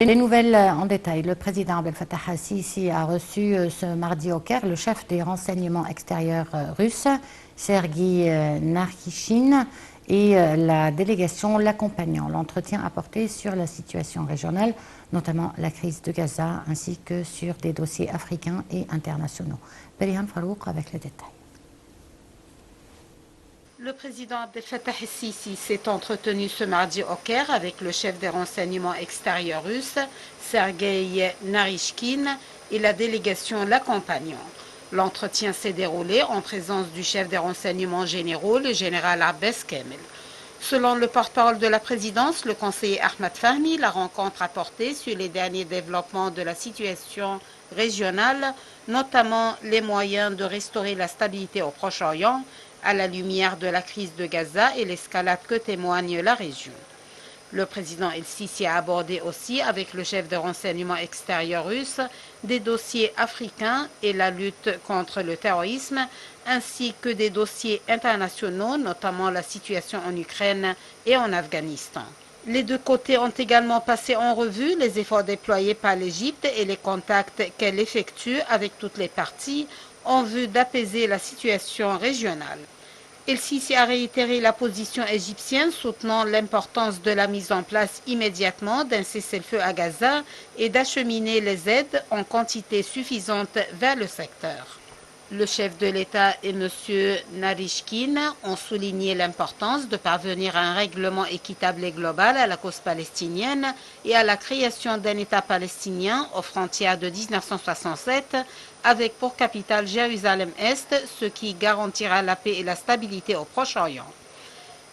Les nouvelles en détail. Le président Abdel Fattah al-Sisi a reçu ce mardi au Caire le chef des renseignements extérieurs russes, Sergueï Narishkin, et la délégation l'accompagnant. L'entretien a porté sur la situation régionale, notamment la crise de Gaza, ainsi que sur des dossiers africains et internationaux. Perihan Farouk avec les détails. Le président Abdel Fattah el-Sisi s'est entretenu ce mardi au Caire avec le chef des renseignements extérieurs russes, Sergueï Narishkin, et la délégation l'accompagnant. L'entretien s'est déroulé en présence du chef des renseignements généraux, le général Abbas Kamel. Selon le porte-parole de la présidence, le conseiller Ahmad Fahmi, la rencontre a porté sur les derniers développements de la situation régionale, notamment les moyens de restaurer la stabilité au Proche-Orient, à la lumière de la crise de Gaza et l'escalade que témoigne la région. Le président El-Sisi a abordé aussi avec le chef de renseignement extérieur russe des dossiers africains et la lutte contre le terrorisme, ainsi que des dossiers internationaux, notamment la situation en Ukraine et en Afghanistan. Les deux côtés ont également passé en revue les efforts déployés par l'Égypte et les contacts qu'elle effectue avec toutes les parties en vue d'apaiser la situation régionale. El-Sisi a réitéré la position égyptienne soutenant l'importance de la mise en place immédiatement d'un cessez-le-feu à Gaza et d'acheminer les aides en quantité suffisante vers le secteur. Le chef de l'État et M. Narishkin ont souligné l'importance de parvenir à un règlement équitable et global à la cause palestinienne et à la création d'un État palestinien aux frontières de 1967 avec pour capitale Jérusalem-Est, ce qui garantira la paix et la stabilité au Proche-Orient.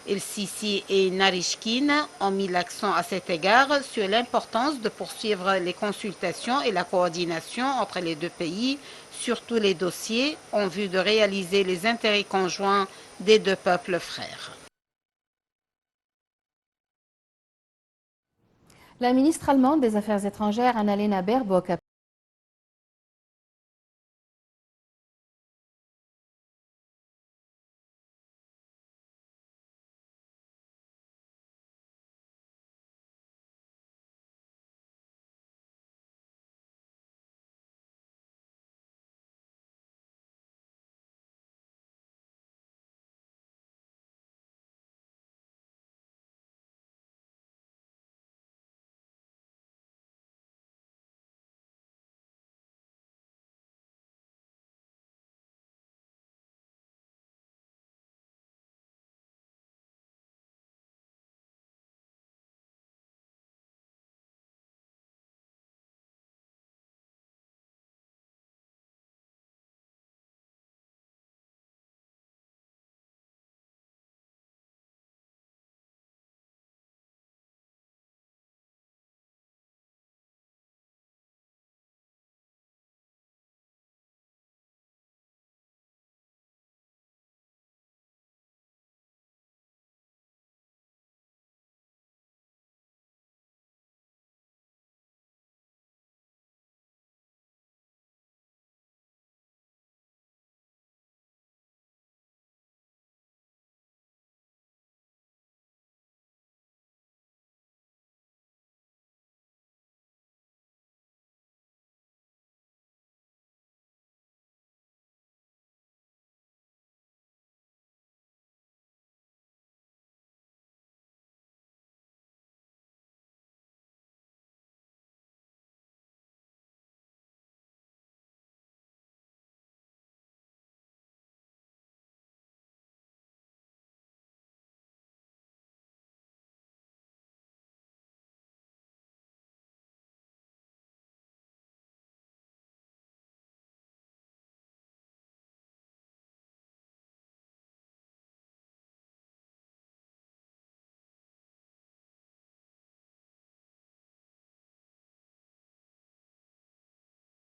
El-Sisi et Narishkin ont mis l'accent à cet égard sur l'importance de poursuivre les consultations et la coordination entre les deux pays sur tous les dossiers en vue de réaliser les intérêts conjoints des deux peuples frères. La ministre allemande des Affaires étrangères, Annalena Baerbock, a